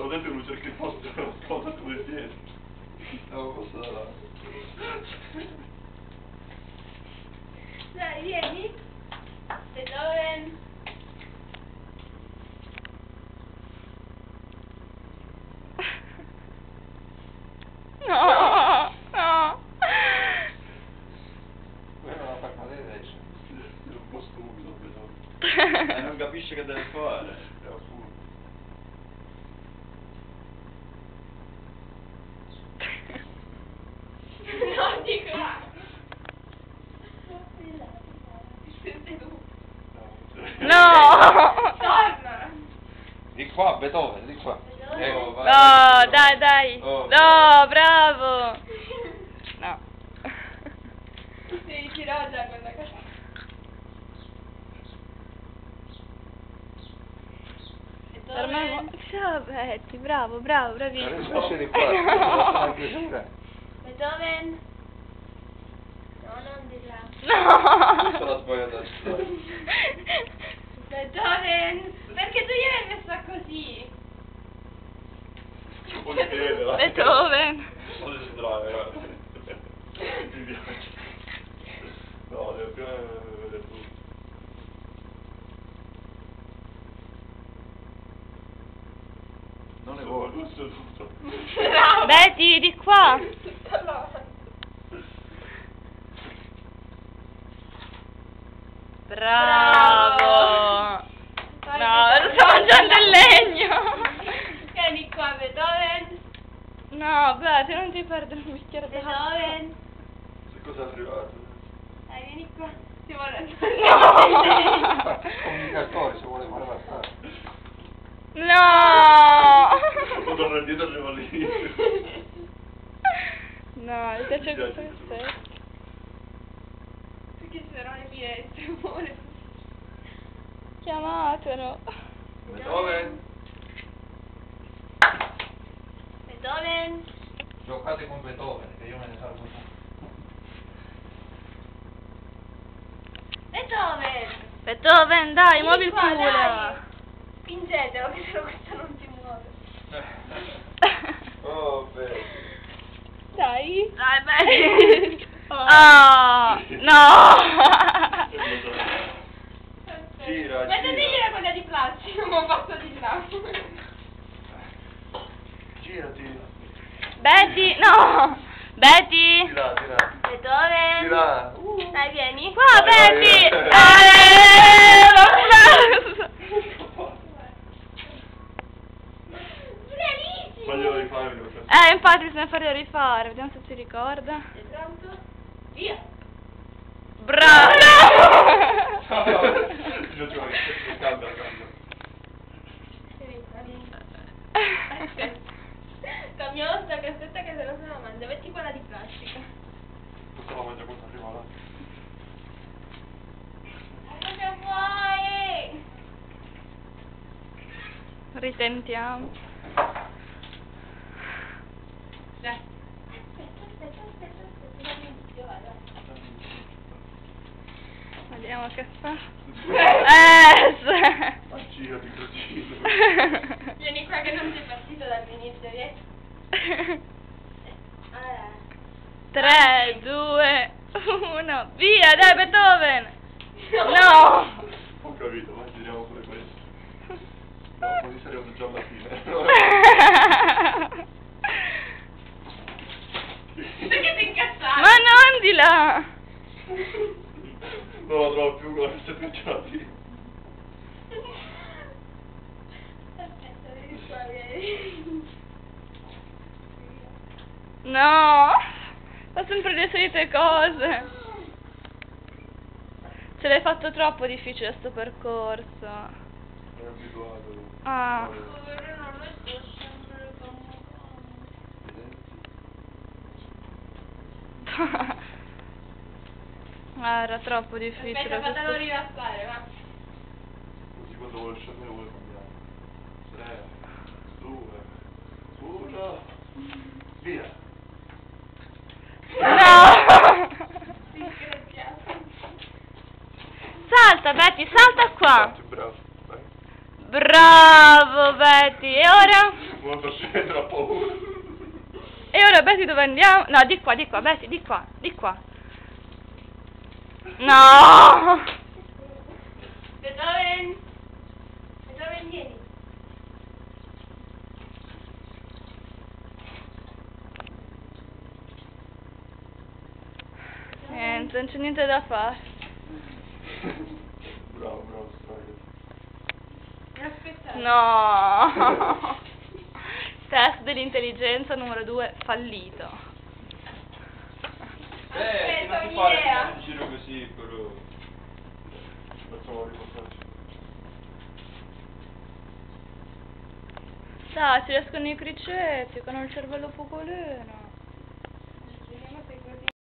Ho detto che non cerchi il posto per la cosa come siete. No, posso dare. Dai, vieni. Beethoven. No, no. Quello non la fa cadere adesso. È un po' stupido, però. Non capisce che deve fare. È appunto. No, di qua. No. Torna. Di qua, Beethoven, di qua. Beethoven. Vai, No, vai. dai. Oh. No, bravo. No. Si tirò già quella cosa. Per me ciao Betty, bravo, bravissimo. Adesso esce di qua, la chiusura. Beethoven. No, non di là. Questa No. l'ha sbagliata. Beethoven. Perché tu gliel'hai messa così? Un po' di piede, va. Beethoven. Non si distrae, guarda. Mi piace. No, deve più vedere tutto. Non è Vuoi buono. tutto. Bravo. Betty, di qua. Bravo. No, sto mangiando il legno. Vieni qua, Beethoven. No, Betty, non ti perdere un bicchiere d'acqua. Beethoven. Sai cosa è arrivato? Dai, vieni qua. Ti vuole No. Comunicatore, se vuole fare passare. No. Quando torna indietro arriva lì. No, mi piace questo effetto. Perché ci saranno le finestre, amore. Chiamatelo. Beethoven, Beethoven. giocate con Beethoven, che io me ne salvo. Beethoven. Beethoven, dai, muovi il Qua, culo. dai. Spingetelo, che sennò questa non si muove. Oh, bene. Dai. Dai, Betty. Oh, no. Gira, Mettetegli quella di plastica, ma passo di là. Girati. Betty, no. Betty. Tira, tira. Beethoven. Tira. Dai, vieni. Qua, Vai, Betty. vai. L'applauso. Bravissimo. Faglielo rifare, lo faccio. Infatti bisogna farlo rifare, vediamo se si ricorda. Sei pronto? Via. Bravo. Io ci voglio, cambia. Vieni qua, vieni. Aspetta. Cambiamo sta cassetta che se no se la mangia. Metti quella di plastica. Questa la mangia quando arriva là. Cosa vuoi? Risentiamo. Dai. Aspetta. Dammi un po', vai. Vediamo che fa. Girati così. Vieni qua che non sei partito dall'inizio, vieni. Allora. 3, 2, 1, via, dai Beethoven! No! Ho capito, ma giriamo pure questo. No, così saremo già alla fine. Perché sei incazzato? Ma non di là! Non la trovo più, guarda, siete pinciati. Aspetta, vieni qua, vieni. No! Fa sempre le solite cose! Ce l'hai fatto troppo difficile sto percorso. È abituato. Ah. Povero, non lo so sempre Ah, era troppo difficile. Aspetta, fatelo questo. rilassare, va. Così quando vuole scendere vuole cambiare. 3, 2, 1, via. No! Disgraziato. Salta Betty, salta qua! Bravo, vai. Bravo Betty! E ora? Molto scendere, ho paura. E ora Betty dove andiamo? No, di qua, Betty, di qua, di qua. No! Beethoven, vieni. Niente, non c'è niente da fare. Bravo, stai. Aspetta. No! Test dell'intelligenza numero 2 fallito. Che Aspetta, non si fare un'idea. un giro così, però. Facciamo riportarci. Dai, si riescono i cricetti con il cervello pocolino.